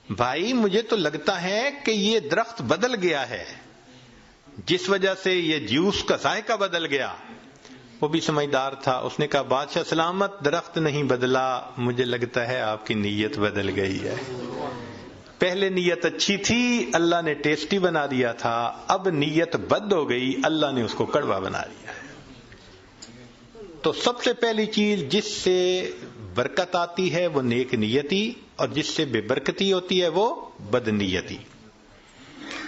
بھائی مجھے تو لگتا ہے کہ یہ درخت بدل گیا ہے، جس وجہ سے یہ جوس کا ذائقہ بدل گیا. وہ بھی سمجھدار تھا، اس نے کہا بادشاہ سلامت، درخت نہیں بدلا، مجھے لگتا ہے آپ کی نیت بدل گئی ہے. پہلے نیت اچھی تھی، اللہ نے ٹیسٹی بنا دیا تھا، اب نیت بد ہو گئی، اللہ نے اس کو کڑوا بنا دیا. تو سب سے پہلی چیز جس سے برکت آتی ہے وہ نیک نیتی، اور جس سے بے برکتی ہوتی ہے وہ بد نیتی.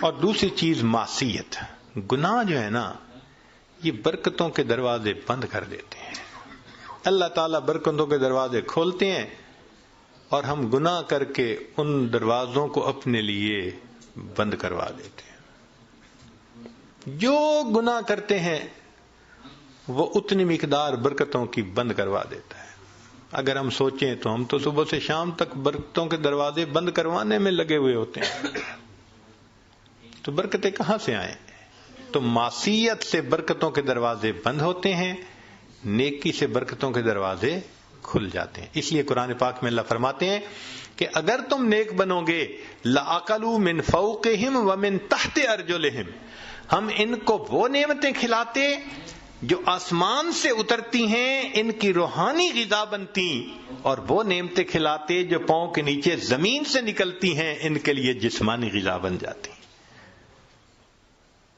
اور دوسری چیز معصیت، گناہ جو ہے نا یہ برکتوں کے دروازے بند کر دیتے ہیں. اللہ تعالیٰ برکتوں کے دروازے کھولتے ہیں اور ہم گناہ کر کے ان دروازوں کو اپنے لیے بند کروا دیتے ہیں. جو گناہ کرتے ہیں وہ اتنی مقدار برکتوں کی بند کروا دیتا ہے. اگر ہم سوچیں تو ہم تو صبح سے شام تک برکتوں کے دروازے بند کروانے میں لگے ہوئے ہوتے ہیں، تو برکتیں کہاں سے آئیں؟ تو معصیت سے برکتوں کے دروازے بند ہوتے ہیں، نیکی سے برکتوں کے دروازے کھل جاتے ہیں. اس لیے قرآن پاک میں اللہ فرماتے ہیں کہ اگر تم نیک بنو گے لَأَكَلُوا مِن فَوْقِهِمْ وَمِن تَحْتِ أَرْجُلِهِمْ، ہم ان کو وہ نعمتیں کھلاتے جو آسمان سے اترتی ہیں، ان کی روحانی غذا بنتی، اور وہ نعمتیں کھلاتے جو پاؤں کے نیچے زمین سے نکلتی ہیں، ان کے لیے جسمانی غذا بن جاتی.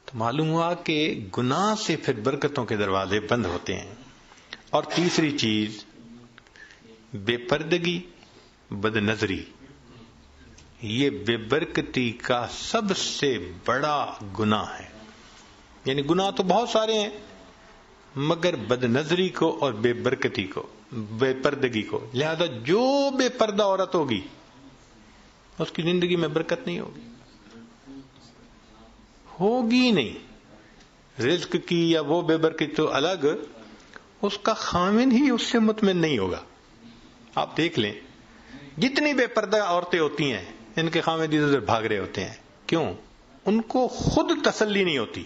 تو معلوم ہوا کہ گناہ سے پھر برکتوں کے دروازے بند ہوتے ہیں. اور تیسری چیز بے پردگی، بد نظری، یہ بے برکتی کا سب سے بڑا گناہ ہے. یعنی گناہ تو بہت سارے ہیں مگر بد نظری کو اور بے برکتی کو، بے پردگی کو، لہذا جو بے پردہ عورت ہوگی اس کی زندگی میں برکت نہیں ہوگی نہیں. رزق کی یا وہ بے برکتی تو الگ، اس کا خامن ہی اس سے مطمئن نہیں ہوگا. آپ دیکھ لیں جتنی بے پردہ عورتیں ہوتی ہیں ان کے خامد ادھر بھاگ رہے ہوتے ہیں. کیوں؟ ان کو خود تسلی نہیں ہوتی،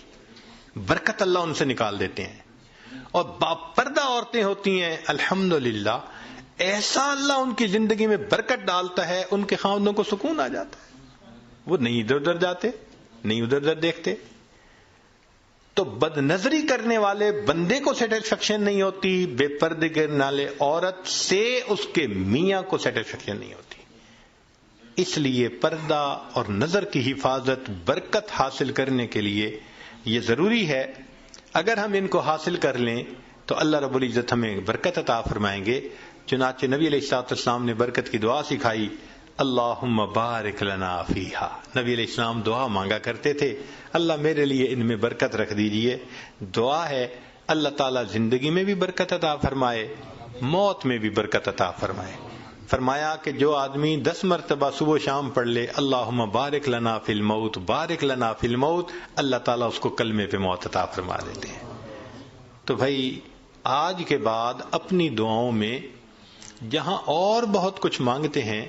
برکت اللہ ان سے نکال دیتے ہیں. اور باپردہ عورتیں ہوتی ہیں الحمدللہ ایسا اللہ ان کی زندگی میں برکت ڈالتا ہے، ان کے خاوندوں کو سکون آ جاتا ہے، وہ نہیں ادھر ادھر جاتے، نہیں ادھر ادھر دیکھتے. تو بد نظری کرنے والے بندے کو سیٹسفیکشن نہیں ہوتی، بے پردے کرنے والے عورت سے اس کے میاں کو سیٹسفیکشن نہیں ہوتی. اس لیے پردہ اور نظر کی حفاظت برکت حاصل کرنے کے لیے یہ ضروری ہے. اگر ہم ان کو حاصل کر لیں تو اللہ رب العزت ہمیں برکت عطا فرمائیں گے. چنانچہ نبی علیہ الصلوۃ والسلام نے برکت کی دعا سکھائی، اللہم بارک لنا فیہا. نبی علیہ السلام دعا مانگا کرتے تھے، اللہ میرے لیے ان میں برکت رکھ دیجئے. دعا ہے اللہ تعالیٰ زندگی میں بھی برکت عطا فرمائے، موت میں بھی برکت عطا فرمائے. فرمایا کہ جو آدمی 10 مرتبہ صبح و شام پڑھ لے اللہم بارک لنا فی الموت، بارک لنا فی الموت، اللہ تعالیٰ اس کو کلمے پہ موت عطا فرما دیتے ہیں. تو بھائی آج کے بعد اپنی دعاؤں میں جہاں اور بہت کچھ مانگتے ہیں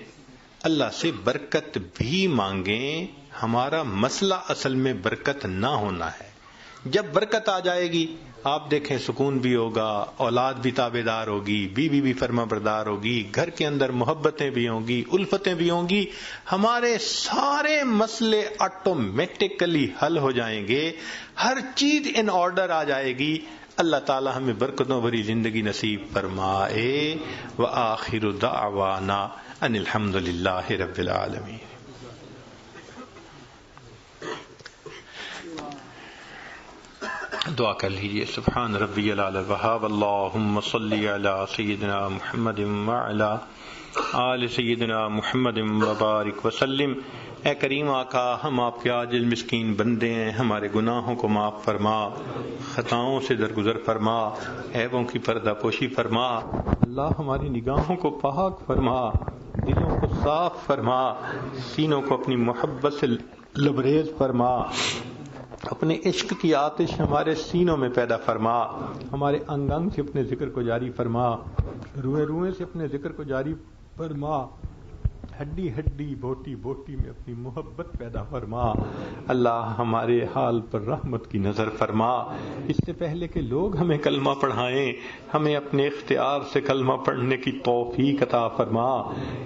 اللہ سے برکت بھی مانگیں. ہمارا مسئلہ اصل میں برکت نہ ہونا ہے. جب برکت آ جائے گی آپ دیکھیں سکون بھی ہوگا, اولاد بھی تابع دار ہوگی, بیوی بھی فرما بردار ہوگی, گھر کے اندر محبتیں بھی ہوں گی, الفتیں بھی ہوں گی, ہمارے سارے مسئلے آٹومیٹکلی حل ہو جائیں گے, ہر چیز ان آرڈر آ جائے گی. اللہ تعالی ہمیں برکتوں بھری زندگی نصیب فرمائے. وآخر دعوانا ان الحمد للہ رب العالمین. دعا کر لیجیے. سبحان ربی الاعلی الوہاب. اللہم صلی علی سیدنا محمد وعلی آل سیدنا محمد وبارک وسلم. اے کریم آقا, ہم آپ کے عاجز مسکین بندے ہیں, ہمارے گناہوں کو معاف فرما, خطاؤں سے درگزر فرما, عیبوں کی پردہ پوشی فرما. اللہ ہماری نگاہوں کو پاک فرما, دلوں کو صاف فرما, سینوں کو اپنی محبت سے لبریز فرما, اپنے عشق کی آتش ہمارے سینوں میں پیدا فرما, ہمارے انگ انگ سے اپنے ذکر کو جاری فرما, روئے روئے سے اپنے ذکر کو جاری فرما, ہڈی ہڈی بوٹی بوٹی میں اپنی محبت پیدا فرما. اللہ ہمارے حال پر رحمت کی نظر فرما. اس سے پہلے کہ لوگ ہمیں کلمہ پڑھائیں ہمیں اپنے اختیار سے کلمہ پڑھنے کی توفیق عطا فرما.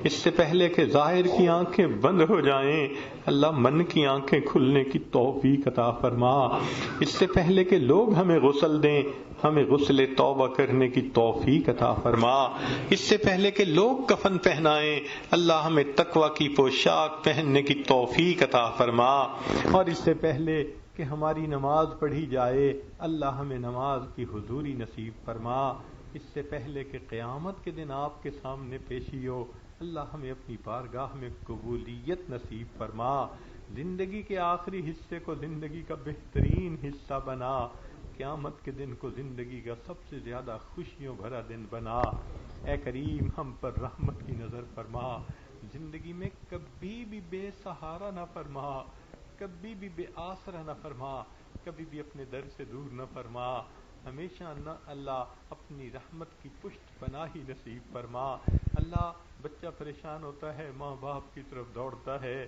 اس سے پہلے کہ ظاہر کی آنکھیں بند ہو جائیں اللہ من کی آنکھیں کھلنے کی توفیق عطا فرما. اس سے پہلے کہ لوگ ہمیں غسل دیں ہمیں غسل توبہ کرنے کی توفیق عطا فرما. اس سے پہلے کہ لوگ کفن پہنائیں اللہ ہمیں تقوی کی پوشاک پہننے کی توفیق عطا فرما. اور اس سے پہلے کہ ہماری نماز پڑھی جائے اللہ ہمیں نماز کی حضوری نصیب فرما. اس سے پہلے کہ قیامت کے دن آپ کے سامنے پیشی ہو اللہ ہمیں اپنی بارگاہ میں قبولیت نصیب فرما. زندگی کے آخری حصے کو زندگی کا بہترین حصہ بنا, قیامت کے دن کو زندگی کا سب سے زیادہ خوشیوں بھرا دن بنا. اے کریم ہم پر رحمت کی نظر فرما, زندگی میں کبھی بھی بے سہارا نہ فرما, کبھی بھی بے آسرا نہ فرما, کبھی بھی اپنے در سے دور نہ فرما. ہمیشہ نہ اللہ اپنی رحمت کی پشت پناہی نصیب فرما. اللہ بچہ پریشان ہوتا ہے ماں باپ کی طرف دوڑتا ہے,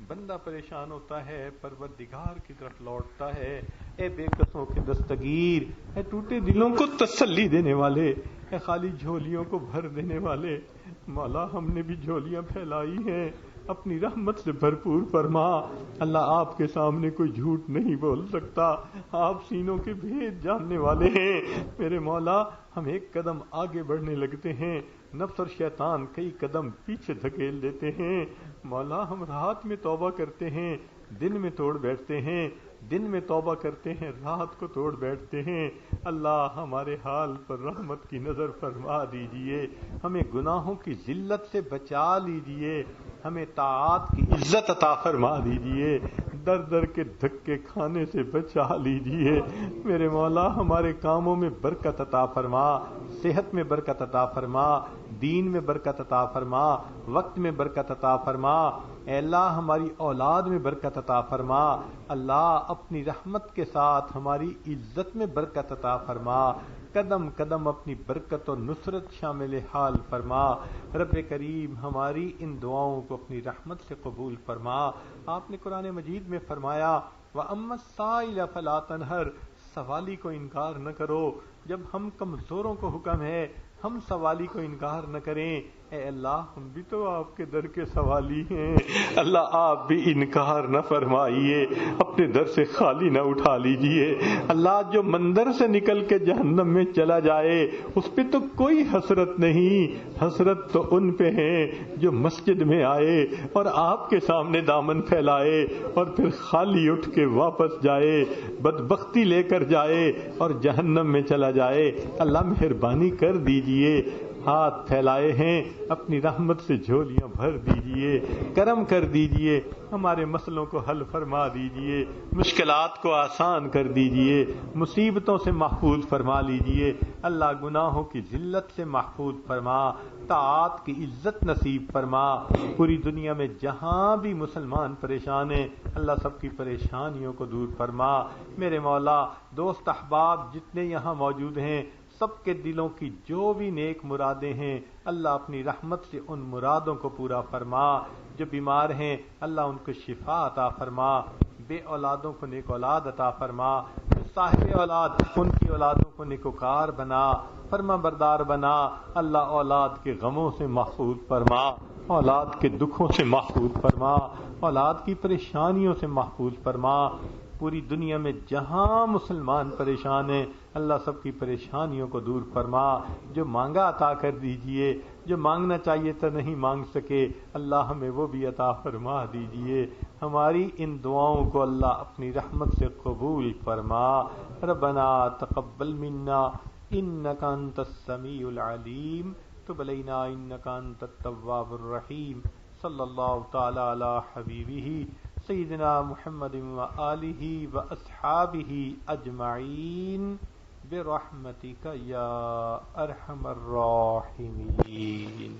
بندہ پریشان ہوتا ہے پروردگار کی طرف لوٹتا ہے. اے بے کسوں کے دستگیر, اے ٹوٹے دلوں کو تسلی دینے والے, اے خالی جھولیوں کو بھر دینے والے, مولا ہم نے بھی جھولیاں پھیلائی ہیں اپنی رحمت سے بھرپور فرما. اللہ آپ کے سامنے کوئی جھوٹ نہیں بول سکتا, آپ سینوں کے بھید جاننے والے ہیں. میرے مولا ہم ایک قدم آگے بڑھنے لگتے ہیں, نفس اور شیطان کئی قدم پیچھے دھکیل دیتے ہیں. مولا ہم رات میں توبہ کرتے ہیں دن میں توڑ بیٹھتے ہیں, دن میں توبہ کرتے ہیں رات کو توڑ بیٹھتے ہیں. اللہ ہمارے حال پر رحمت کی نظر فرما دیجئے, ہمیں گناہوں کی ذلت سے بچا لیجئے, ہمیں طاعات کی عزت عطا فرما دیجئے, در در کے دھکے کھانے سے بچا لیجئے. میرے مولا ہمارے کاموں میں برکت عطا فرما, صحت میں برکت عطا فرما, دین میں برکت عطا فرما, وقت میں برکت عطا فرما. اے اللہ ہماری اولاد میں برکت عطا فرما. اللہ اپنی رحمت کے ساتھ ہماری عزت میں برکت عطا فرما. قدم قدم اپنی برکت اور نصرت شامل حال فرما. رب کریم ہماری ان دعاؤں کو اپنی رحمت سے قبول فرما. آپ نے قرآن مجید میں فرمایا وَأَمَّا السَّائِلَ فَلَا تَنْهَرْ, سوالی کو انکار نہ کرو. جب ہم کمزوروں کو حکم ہے ہم سوالی کو انکار نہ کریں. اے اللہ ہم بھی تو آپ کے در کے سوالی ہیں, اللہ آپ بھی انکار نہ فرمائیے, اپنے در سے خالی نہ اٹھا لیجئے. اللہ جو مندر سے نکل کے جہنم میں چلا جائے اس پہ تو کوئی حسرت نہیں, حسرت تو ان پہ ہیں جو مسجد میں آئے اور آپ کے سامنے دامن پھیلائے اور پھر خالی اٹھ کے واپس جائے, بدبختی لے کر جائے اور جہنم میں چلا جائے. اللہ مہربانی کر دیجئے, ہاتھ پھیلائے ہیں اپنی رحمت سے جھولیاں بھر دیجئے, کرم کر دیجئے, ہمارے مسئلوں کو حل فرما دیجئے, مشکلات کو آسان کر دیجئے, مصیبتوں سے محفوظ فرما لیجئے. اللہ گناہوں کی ذلت سے محفوظ فرما, طاعات کی عزت نصیب فرما. پوری دنیا میں جہاں بھی مسلمان پریشان ہیں اللہ سب کی پریشانیوں کو دور فرما. میرے مولا دوست احباب جتنے یہاں موجود ہیں سب کے دلوں کی جو بھی نیک مرادیں ہیں اللہ اپنی رحمت سے ان مرادوں کو پورا فرما. جو بیمار ہیں اللہ ان کو شفا عطا فرما. بے اولادوں کو نیک اولاد عطا فرما. جو صاحب اولاد ان کی اولادوں کو نیکوکار بنا، فرما بردار بنا. اللہ اولاد کے غموں سے محفوظ فرما، اولاد کے دکھوں سے محفوظ فرما، اولاد کی پریشانیوں سے محفوظ فرما. پوری دنیا میں جہاں مسلمان پریشان ہیں اللہ سب کی پریشانیوں کو دور فرما. جو مانگا عطا کر دیجئے، جو مانگنا چاہیے تو نہیں مانگ سکے اللہ ہمیں وہ بھی عطا فرما دیجئے. ہماری ان دعاؤں کو اللہ اپنی رحمت سے قبول فرما. ربنا تقبل منا انک انت السمیع العلیم تب علینا انک انت التواب الرحیم. صلی اللہ تعالی علی حبیبہ سیدنا محمد وآلہ واصحابہ اجمعین برحمتک یا ارحم الراحمین.